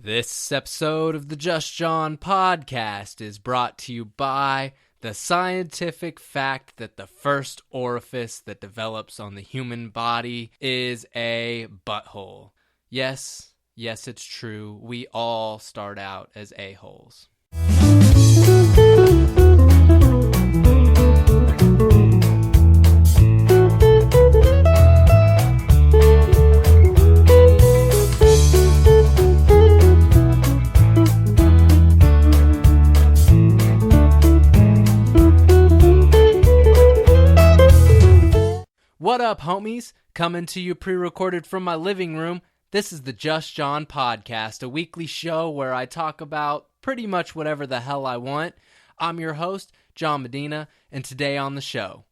This episode of the JustJohn Podcast is brought to you by the scientific fact that the first orifice that develops on the human body is a butthole. Yes, it's true. We all start out as a-holes. What up, homies? Coming to you pre-recorded from my living room, this is the JustJohn Podcast, a weekly show where I talk about pretty much whatever the hell I want. I'm your host, John Medina, and today on the show,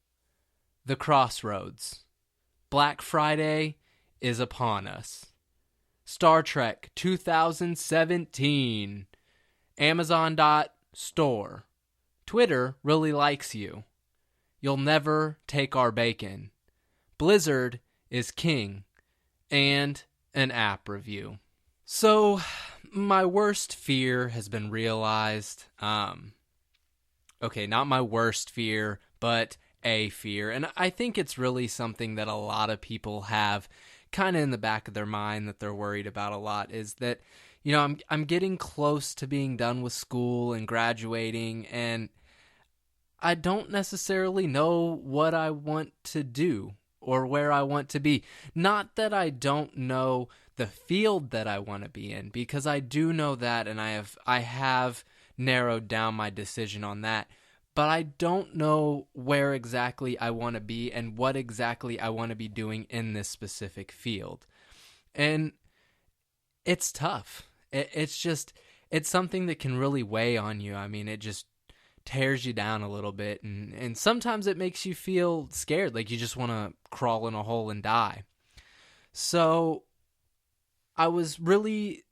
the Crossroads. Black Friday is upon us. Star Trek 2017. Amazon.store. Twitter really likes you. You'll never take our bacon. Blizzard is king, and an app review. So, my worst fear has been realized. Okay, not my worst fear, but a fear. And I think it's really something that a lot of people have kind of in the back of their mind that they're worried about a lot, is that, you know, I'm getting close to being done with school and graduating, and I don't necessarily know what I want to do or where I want to be. Not that I don't know the field that I want to be in, because I do know that, and I have narrowed down my decision on that. But I don't know where exactly I want to be and what exactly I want to be doing in this specific field. And it's tough. It's something that can really weigh on you. I mean, it just tears you down a little bit, and sometimes it makes you feel scared, like you just want to crawl in a hole and die. So I was really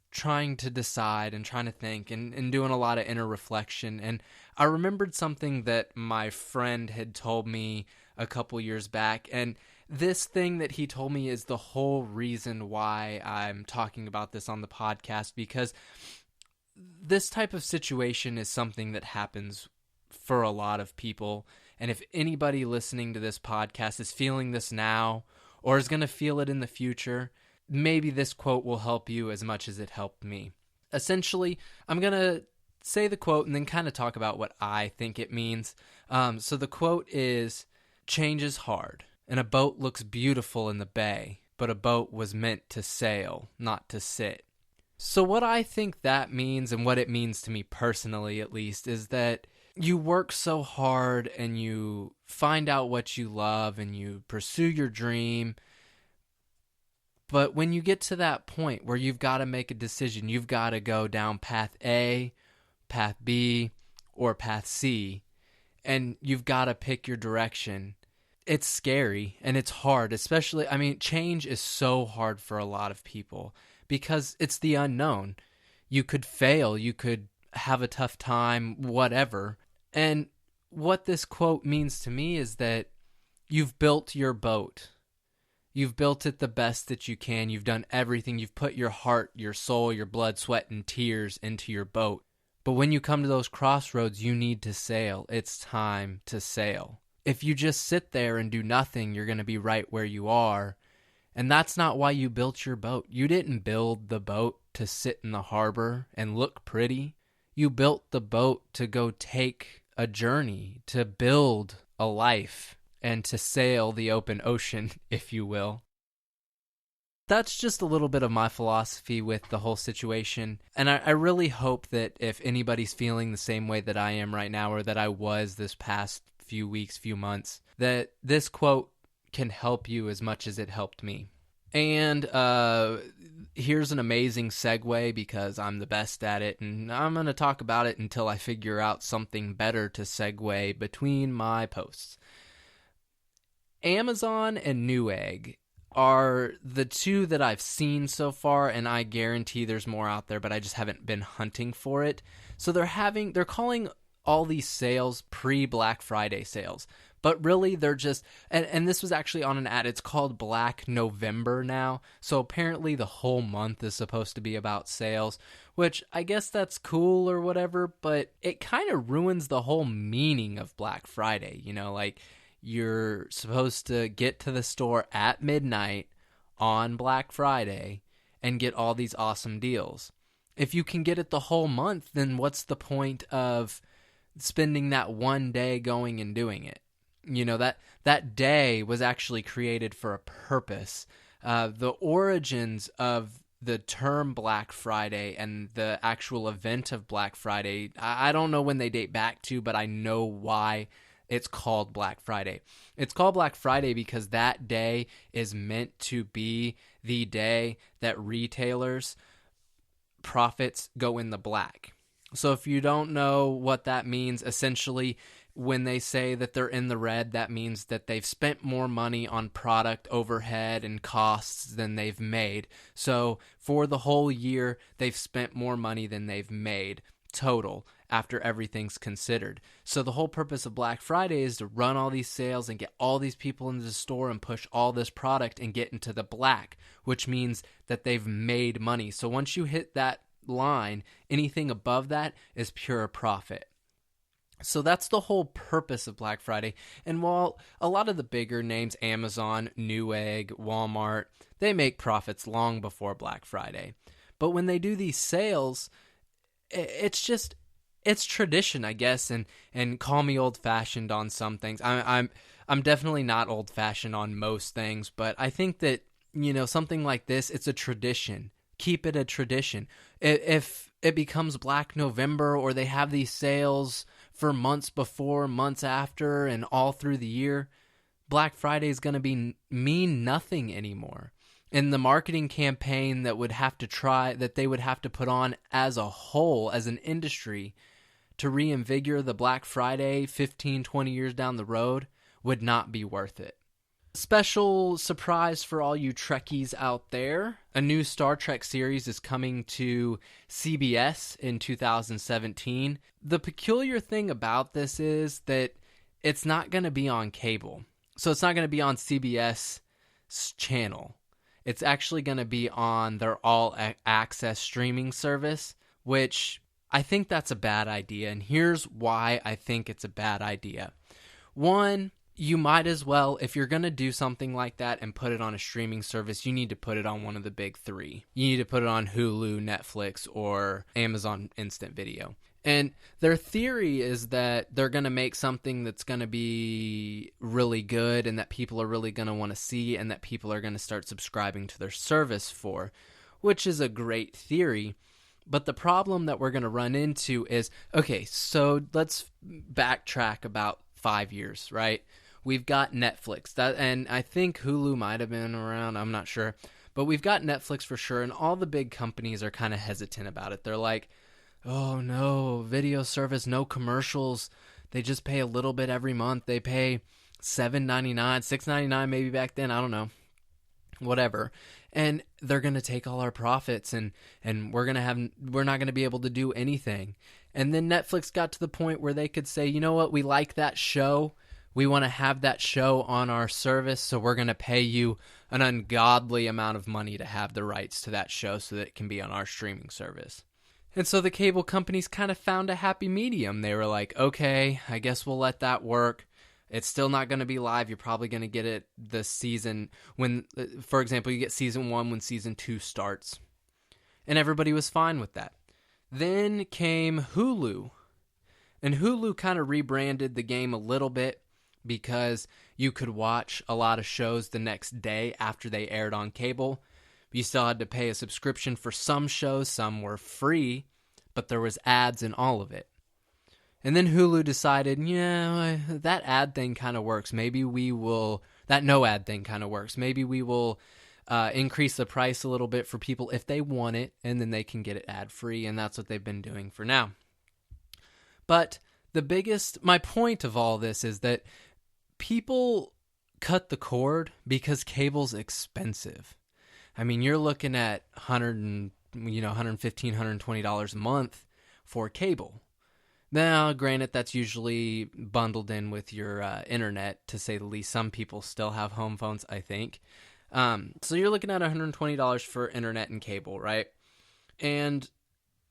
trying to decide and trying to think and doing a lot of inner reflection, and I remembered something that my friend had told me a couple years back, and this thing that he told me is the whole reason why I'm talking about this on the podcast, because this type of situation is something that happens for a lot of people. And if anybody listening to this podcast is feeling this now or is going to feel it in the future, maybe this quote will help you as much as it helped me. Essentially, I'm going to say the quote and then kind of talk about what I think it means. So the quote is, "Change is hard, and a boat looks beautiful in the bay, but a boat was meant to sail, not to sit." So what I think that means, and what it means to me personally at least, is that you work so hard and you find out what you love and you pursue your dream. But when you get to that point where you've got to make a decision, you've got to go down path A, path B, or path C, and you've got to pick your direction. It's scary and it's hard, especially, I mean, change is so hard for a lot of people, because it's the unknown. You could fail, you could have a tough time, whatever. And what this quote means to me is that you've built your boat. You've built it the best that you can. You've done everything. You've put your heart, your soul, your blood, sweat, and tears into your boat. But when you come to those crossroads, you need to sail. It's time to sail. If you just sit there and do nothing, you're going to be right where you are. And that's not why you built your boat. You didn't build the boat to sit in the harbor and look pretty. You built the boat to go take a journey, to build a life, and to sail the open ocean, if you will. That's just a little bit of my philosophy with the whole situation. And I really hope that if anybody's feeling the same way that I am right now, or that I was this past few weeks, few months, that this quote can help you as much as it helped me. And here's an amazing segue, because I'm the best at it, and I'm going to talk about it until I figure out something better to segue between my posts. Amazon and Newegg are the two that I've seen so far, and I guarantee there's more out there, but I just haven't been hunting for it. So they're calling all these sales pre-Black Friday sales. But really, they're just, and this was actually on an ad, it's called Black November now. So apparently the whole month is supposed to be about sales, which I guess that's cool or whatever, but it kind of ruins the whole meaning of Black Friday. You know, like you're supposed to get to the store at midnight on Black Friday and get all these awesome deals. If you can get it the whole month, then what's the point of spending that one day going and doing it? You know, that day was actually created for a purpose. The origins of the term Black Friday and the actual event of Black Friday, I don't know when they date back to, but I know why it's called Black Friday. It's called Black Friday because that day is meant to be the day that retailers' profits go in the black. So if you don't know what that means, essentially, when they say that they're in the red, that means that they've spent more money on product overhead and costs than they've made. So for the whole year, they've spent more money than they've made total after everything's considered. So the whole purpose of Black Friday is to run all these sales and get all these people into the store and push all this product and get into the black, which means that they've made money. So once you hit that line, anything above that is pure profit. So that's the whole purpose of Black Friday. And while a lot of the bigger names, Amazon, Newegg, Walmart, they make profits long before Black Friday. But when they do these sales, it's tradition, I guess, and call me old-fashioned on some things. I'm definitely not old-fashioned on most things, but I think that, you know, something like this, it's a tradition. Keep it a tradition. If it becomes Black November or they have these sales for months before, months after, and all through the year, Black Friday is going to mean nothing anymore. And the marketing campaign that they would have to put on as a whole, as an industry, to reinvigorate the Black Friday 15, 20 years down the road would not be worth it. Special surprise for all you Trekkies out there. A new Star Trek series is coming to CBS in 2017. The peculiar thing about this is that it's not going to be on cable. So it's not going to be on CBS channel. It's actually going to be on their all-access streaming service, which I think that's a bad idea. And here's why I think it's a bad idea. One, you might as well, if you're going to do something like that and put it on a streaming service, you need to put it on one of the big three. You need to put it on Hulu, Netflix, or Amazon Instant Video. And their theory is that they're going to make something that's going to be really good and that people are really going to want to see and that people are going to start subscribing to their service for, which is a great theory. But the problem that we're going to run into is, okay, so let's backtrack about 5 years, right? We've got Netflix, and I think Hulu might have been around, I'm not sure. But we've got Netflix for sure, and all the big companies are kind of hesitant about it. They're like, oh no, video service, no commercials. They just pay a little bit every month. They pay $7.99, $6.99 maybe back then, I don't know. Whatever. And they're going to take all our profits and we're not going to be able to do anything. And then Netflix got to the point where they could say, you know what, we like that show. We want to have that show on our service, so we're going to pay you an ungodly amount of money to have the rights to that show so that it can be on our streaming service. And so the cable companies kind of found a happy medium. They were like, okay, I guess we'll let that work. It's still not going to be live. You're probably going to get it this season when, for example, you get season 1 when season 2 starts. And everybody was fine with that. Then came Hulu. And Hulu kind of rebranded the game a little bit because you could watch a lot of shows the next day after they aired on cable. You still had to pay a subscription for some shows. Some were free, but there was ads in all of it. And then Hulu decided, yeah, that ad thing kind of works. Maybe we will, that no ad thing kind of works. Maybe we will increase the price a little bit for people if they want it, and then they can get it ad free. And that's what they've been doing for now. But my point of all this is that people cut the cord because cable's expensive. I mean, you're looking at $115, $120 a month for cable. Now, granted, that's usually bundled in with your internet, to say the least. Some people still have home phones, I think. So you're looking at $120 for internet and cable, right? And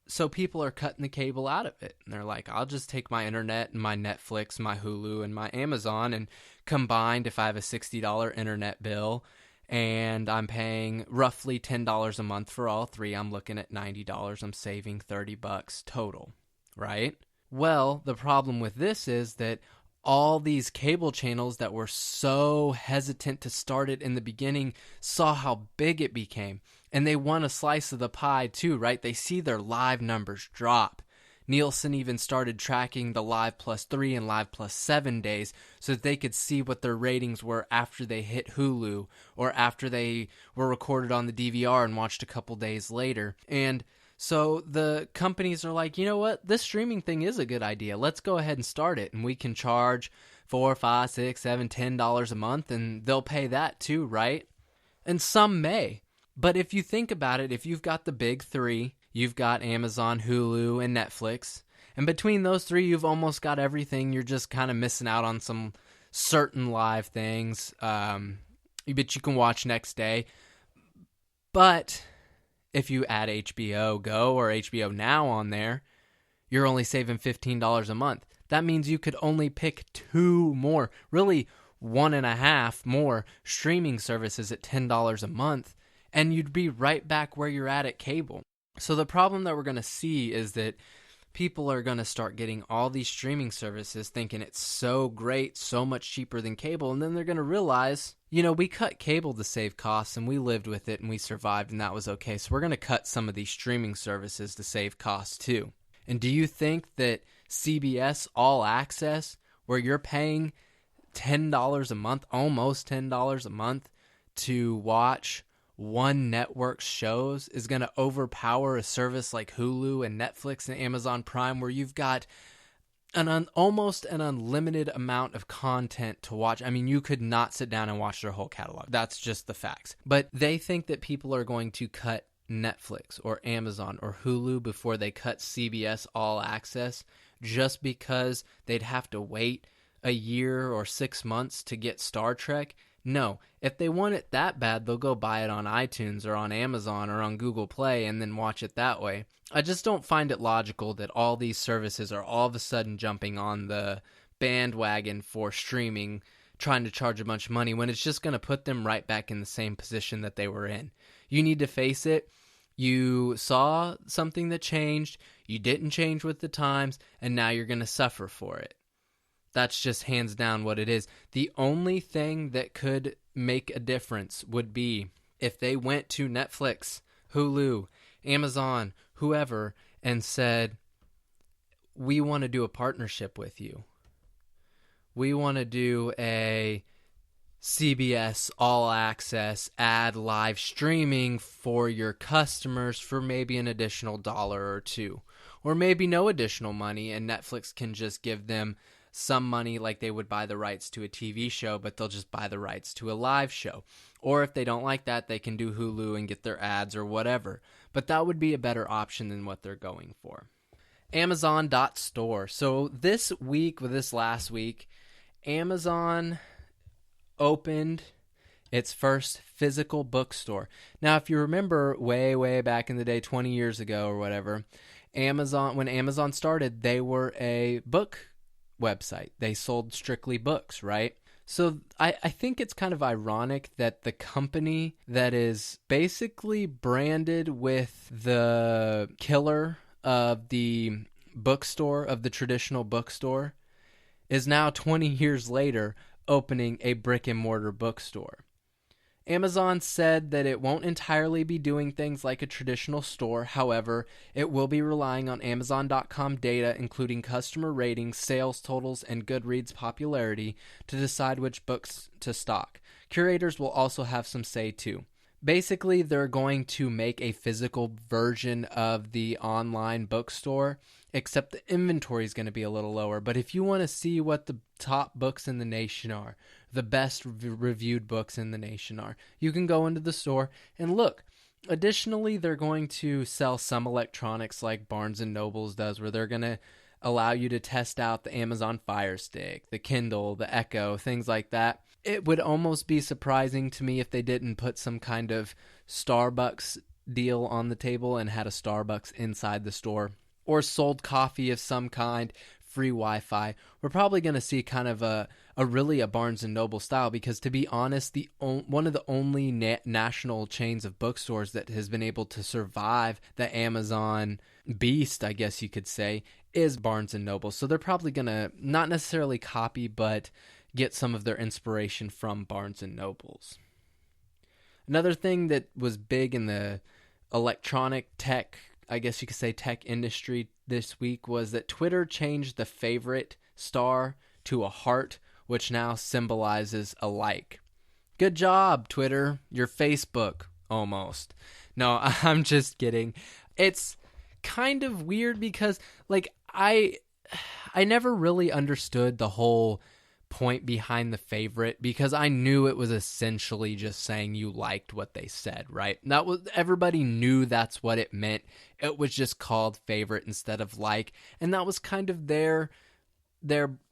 so people are cutting the cable out of it. And they're like, I'll just take my internet and my Netflix, my Hulu, and my Amazon, and combined, if I have a $60 internet bill and I'm paying roughly $10 a month for all three, I'm looking at $90. I'm saving $30 total, right? Well, the problem with this is that all these cable channels that were so hesitant to start it in the beginning saw how big it became. And they want a slice of the pie too, right? They see their live numbers drop. Nielsen even started tracking the Live Plus 3 and Live Plus 7 days so that they could see what their ratings were after they hit Hulu or after they were recorded on the DVR and watched a couple days later. And so the companies are like, you know what? This streaming thing is a good idea. Let's go ahead and start it. And we can charge $4, $5, $6, $7, $10 a month, and they'll pay that too, right? And some may. But if you think about it, if you've got the big three, you've got Amazon, Hulu, and Netflix, and between those three, you've almost got everything. You're just kind of missing out on some certain live things, but you can watch next day. But if you add HBO Go or HBO Now on there, you're only saving $15 a month. That means you could only pick two more, really 1.5 more streaming services at $10 a month, and you'd be right back where you're at cable. So the problem that we're going to see is that people are going to start getting all these streaming services thinking it's so great, so much cheaper than cable, and then they're going to realize, we cut cable to save costs, and we lived with it, and we survived, and that was okay. So we're going to cut some of these streaming services to save costs too. And do you think that CBS All Access, where you're paying $10 a month, almost $10 a month, to watch one network's shows, is going to overpower a service like Hulu and Netflix and Amazon Prime, where you've got almost an unlimited amount of content to watch? I mean, you could not sit down and watch their whole catalog. That's just the facts. But they think that people are going to cut Netflix or Amazon or Hulu before they cut CBS All Access, just because they'd have to wait a year or 6 months to get Star Trek. No, if they want it that bad, they'll go buy it on iTunes or on Amazon or on Google Play and then watch it that way. I just don't find it logical that all these services are all of a sudden jumping on the bandwagon for streaming, trying to charge a bunch of money, when it's just going to put them right back in the same position that they were in. You need to face it. You saw something that changed, you didn't change with the times, and now you're going to suffer for it. That's just hands down what it is. The only thing that could make a difference would be if they went to Netflix, Hulu, Amazon, whoever, and said, we want to do a partnership with you. We want to do a CBS All Access ad live streaming for your customers for maybe an additional $1 or $2. Or maybe no additional money, and Netflix can just give them some money like they would buy the rights to a TV show, but they'll just buy the rights to a live show. Or if they don't like that, they can do Hulu and get their ads or whatever. But that would be a better option than what they're going for. Amazon.store. So this last week, Amazon opened its first physical bookstore. Now, if you remember way back in the day, 20 years ago or whatever, when Amazon started, they were a book website. They sold strictly books, right? So I think it's kind of ironic that the company that is basically branded with the killer of the bookstore, of the traditional bookstore, is now 20 years later opening a brick and mortar bookstore. Amazon said that it won't entirely be doing things like a traditional store. However, it will be relying on Amazon.com data, including customer ratings, sales totals, and Goodreads popularity, to decide which books to stock. Curators will also have some say too. Basically, they're going to make a physical version of the online bookstore, except the inventory is going to be a little lower. But if you want to see what the top books in the nation are, the best reviewed books in the nation are, you can go into the store and look. Additionally, they're going to sell some electronics like Barnes & Noble's does, where they're going to allow you to test out the Amazon Fire Stick, the Kindle, the Echo, things like that. It would almost be surprising to me if they didn't put some kind of Starbucks deal on the table and had a Starbucks inside the store, or sold coffee of some kind, free Wi-Fi. We're probably going to see kind of a Barnes & Noble style, because to be honest, one of the only national chains of bookstores that has been able to survive the Amazon beast, I guess you could say, is Barnes & Noble. So they're probably going to not necessarily copy, but get some of their inspiration from Barnes & Nobles. Another thing that was big in the electronic tech, I guess you could say tech industry this week, was that Twitter changed the favorite star to a heart, which now symbolizes a like. Good job, Twitter. You're Facebook, almost. No, I'm just kidding. It's kind of weird because, like, I never really understood the whole point behind the favorite, because I knew it was essentially just saying you liked what they said, right? Everybody knew that's what it meant. It was just called favorite instead of like, and that was kind of their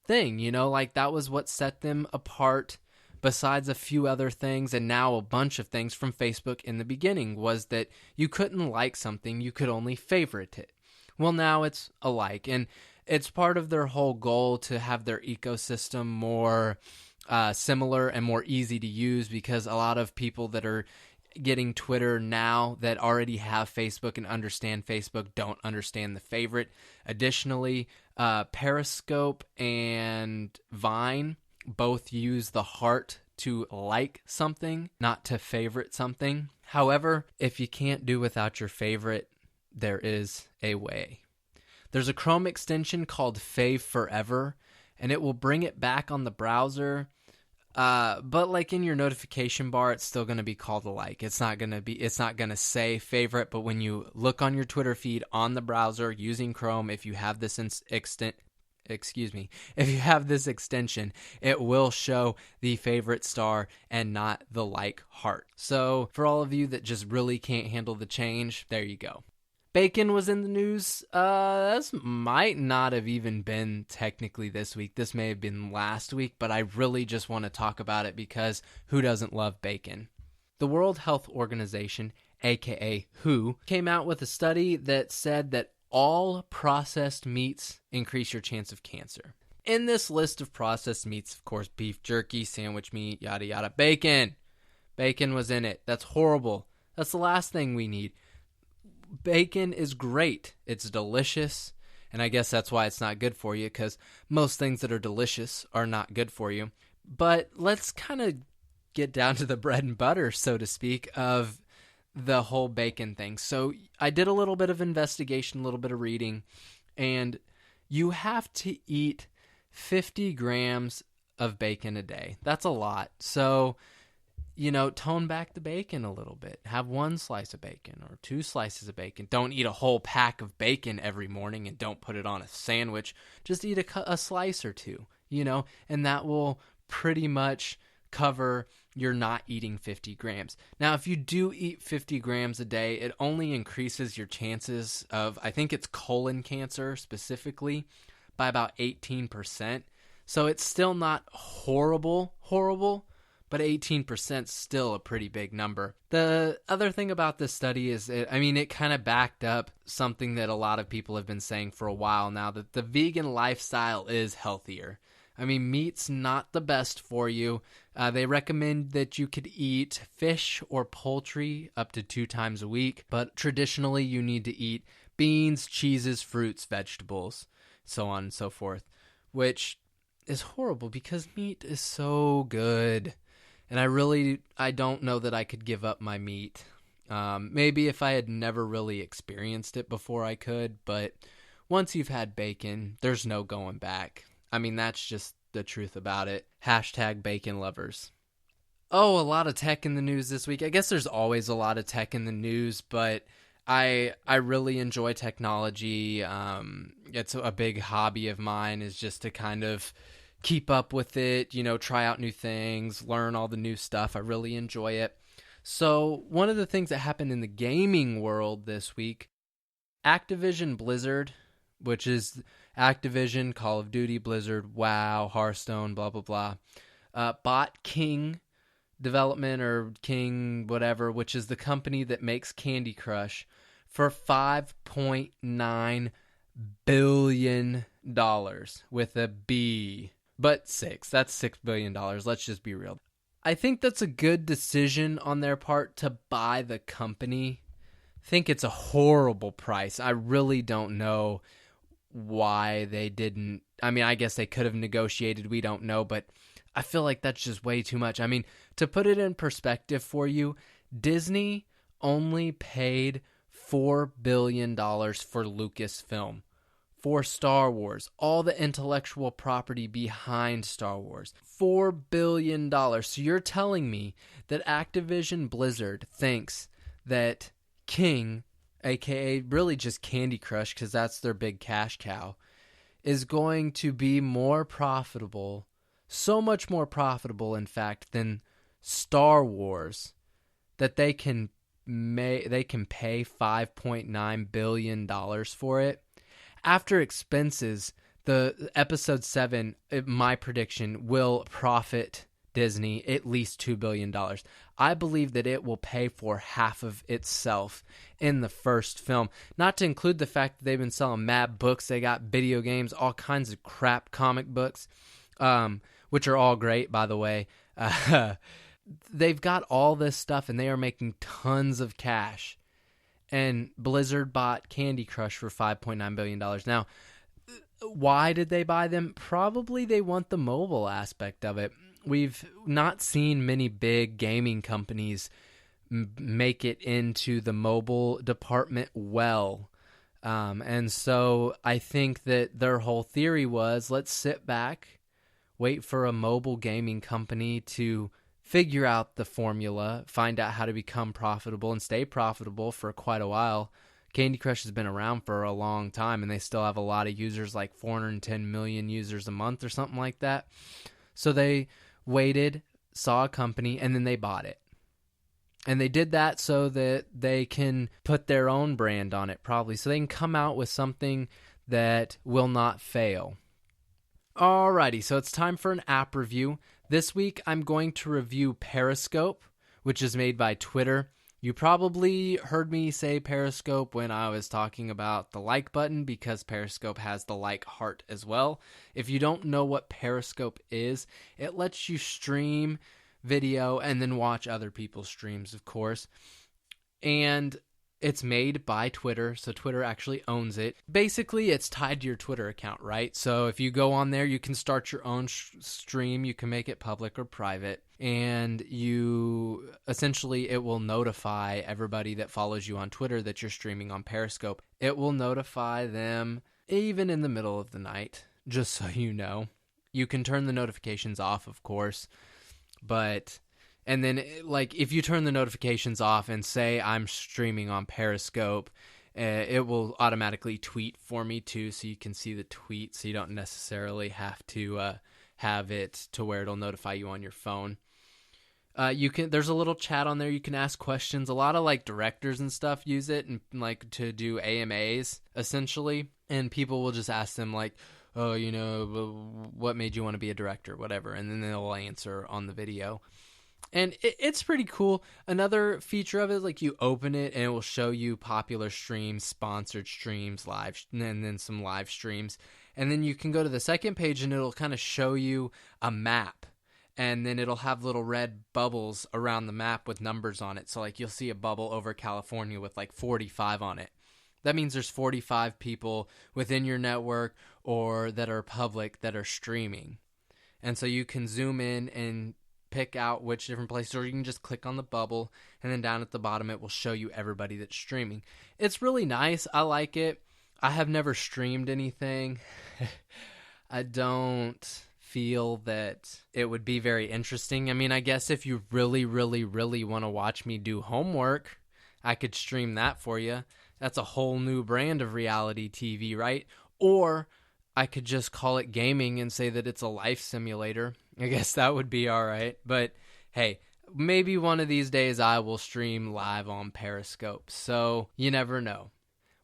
thing, like that was what set them apart, besides a few other things, and now a bunch of things from Facebook in the beginning, was that you couldn't like something, you could only favorite it. Well, now it's a like, and it's part of their whole goal to have their ecosystem more similar and more easy to use, because a lot of people that are getting Twitter now that already have Facebook and understand Facebook don't understand the favorite. Additionally, Periscope and Vine both use the heart to like something, not to favorite something. However, if you can't do without your favorite, there is a way. There's a Chrome extension called Fave Forever, and it will bring it back on the browser. But like in your notification bar, it's still going to be called a like. It's not going to say favorite, but when you look on your Twitter feed on the browser using Chrome, if you have this extension, it will show the favorite star and not the like heart. So for all of you that just really can't handle the change, there you go. Bacon was in the news. This might not have even been technically this week. This may have been last week, but I really just want to talk about it because who doesn't love bacon? The World Health Organization, aka WHO, came out with a study that said that all processed meats increase your chance of cancer. In this list of processed meats, of course, beef jerky, sandwich meat, yada yada, bacon. Bacon was in it. That's horrible. That's the last thing we need. Bacon is great. It's delicious. And I guess that's why it's not good for you, because most things that are delicious are not good for you. But let's kind of get down to the bread and butter, so to speak, of the whole bacon thing. So I did a little bit of investigation, a little bit of reading, and you have to eat 50 grams of bacon a day. That's a lot. So tone back the bacon a little bit. Have one slice of bacon or two slices of bacon. Don't eat a whole pack of bacon every morning, and don't put it on a sandwich. Just eat a slice or two, and that will pretty much cover your not eating 50 grams. Now, if you do eat 50 grams a day, it only increases your chances of, I think it's colon cancer specifically, by about 18%. So it's still not horrible, but 18% is still a pretty big number. The other thing about this study is, it kind of backed up something that a lot of people have been saying for a while now, that the vegan lifestyle is healthier. Meat's not the best for you. They recommend that you could eat fish or poultry up to 2 times a week, but traditionally you need to eat beans, cheeses, fruits, vegetables, so on and so forth, which is horrible because meat is so good. And I don't know that I could give up my meat. Maybe if I had never really experienced it before I could, but once you've had bacon, there's no going back. That's just the truth about it. # bacon lovers. Oh, a lot of tech in the news this week. I guess there's always a lot of tech in the news, but I really enjoy technology. It's a big hobby of mine, is just to kind of keep up with it, try out new things, learn all the new stuff. I really enjoy it. So one of the things that happened in the gaming world this week, Activision Blizzard, which is Activision, Call of Duty, Blizzard, WoW, Hearthstone, blah, blah, blah, bought King Development or King whatever, which is the company that makes Candy Crush, for $5.9 billion with a B. But that's $6 billion. Let's just be real. I think that's a good decision on their part to buy the company. I think it's a horrible price. I really don't know why they didn't. I mean, I guess they could have negotiated. We don't know, but I feel like that's just way too much. I mean, to put it in perspective for you, Disney only paid $4 billion for Lucasfilm, for Star Wars, all the intellectual property behind Star Wars. $4 billion. So you're telling me that Activision Blizzard thinks that King, aka really just Candy Crush, because that's their big cash cow, is going to be more profitable, so much more profitable, in fact, than Star Wars, that they can pay $5.9 billion for it. After expenses, the episode 7, my prediction, will profit Disney at least $2 billion. I believe that it will pay for half of itself in the first film. Not to include the fact that they've been selling mad books. They got video games, all kinds of crap comic books, which are all great, by the way. They've got all this stuff, and they are making tons of cash. And Blizzard bought Candy Crush for $5.9 billion. Now, why did they buy them? Probably they want the mobile aspect of it. We've not seen many big gaming companies make it into the mobile department well. And so I think that their whole theory was, let's sit back, wait for a mobile gaming company to figure out the formula, find out how to become profitable and stay profitable for quite a while. Candy Crush has been around for a long time, and they still have a lot of users, like 410 million users a month or something like that. So they waited, saw a company, and then they bought it. And they did that so that they can put their own brand on it, probably, so they can come out with something that will not fail. Alrighty, so it's time for an app review. This week, I'm going to review Periscope, which is made by Twitter. You probably heard me say Periscope when I was talking about the like button, because Periscope has the like heart as well. If you don't know what Periscope is, it lets you stream video and then watch other people's streams, of course. And it's made by Twitter, so Twitter actually owns it. Basically, it's tied to your Twitter account, right? So if you go on there, you can start your own stream. You can make it public or private. And it will notify everybody that follows you on Twitter that you're streaming on Periscope. It will notify them even in the middle of the night, just so you know. You can turn the notifications off, of course, and then, like, if you turn the notifications off and say I'm streaming on Periscope, it will automatically tweet for me too, so you can see the tweet, so you don't necessarily have to have it to where it'll notify you on your phone. There's a little chat on there. You can ask questions. A lot of like directors and stuff use it, and like to do AMAs essentially, and people will just ask them like, oh, what made you want to be a director, whatever, and then they'll answer on the video. And it's pretty cool. Another feature of it is like you open it and it will show you popular streams, sponsored streams, live, and then some live streams. And then you can go to the second page and it'll kind of show you a map. And then it'll have little red bubbles around the map with numbers on it. So like you'll see a bubble over California with like 45 on it. That means there's 45 people within your network or that are public that are streaming. And so you can zoom in and pick out which different places, or you can just click on the bubble, and then down at the bottom it will show you everybody that's streaming. It's really nice. I like it. I have never streamed anything. I don't feel that it would be very interesting. I mean, I guess if you really, really, really want to watch me do homework, I could stream that for you. That's a whole new brand of reality TV, right? Or I could just call it gaming and say that it's a life simulator. I guess that would be all right. But hey, maybe one of these days I will stream live on Periscope. So you never know.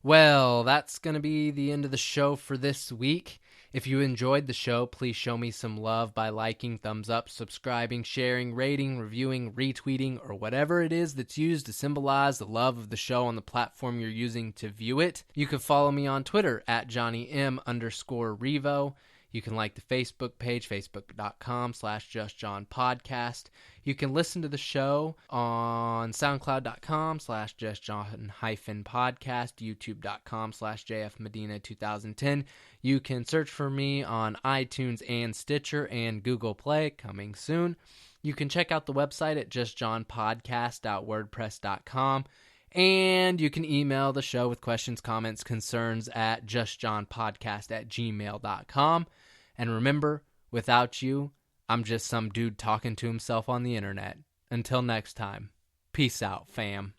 Well, that's going to be the end of the show for this week. If you enjoyed the show, please show me some love by liking, thumbs up, subscribing, sharing, rating, reviewing, retweeting, or whatever it is that's used to symbolize the love of the show on the platform you're using to view it. You can follow me on Twitter at JohnnyM_Revo. You can like the Facebook page, facebook.com/JustJohn Podcast. You can listen to the show on soundcloud.com/JustJohn-podcast, youtube.com/JFMedina2010. You can search for me on iTunes and Stitcher and Google Play, coming soon. You can check out the website at justjohnpodcast.wordpress.com. And you can email the show with questions, comments, concerns at justjohnpodcast@gmail.com. And remember, without you, I'm just some dude talking to himself on the internet. Until next time, peace out, fam.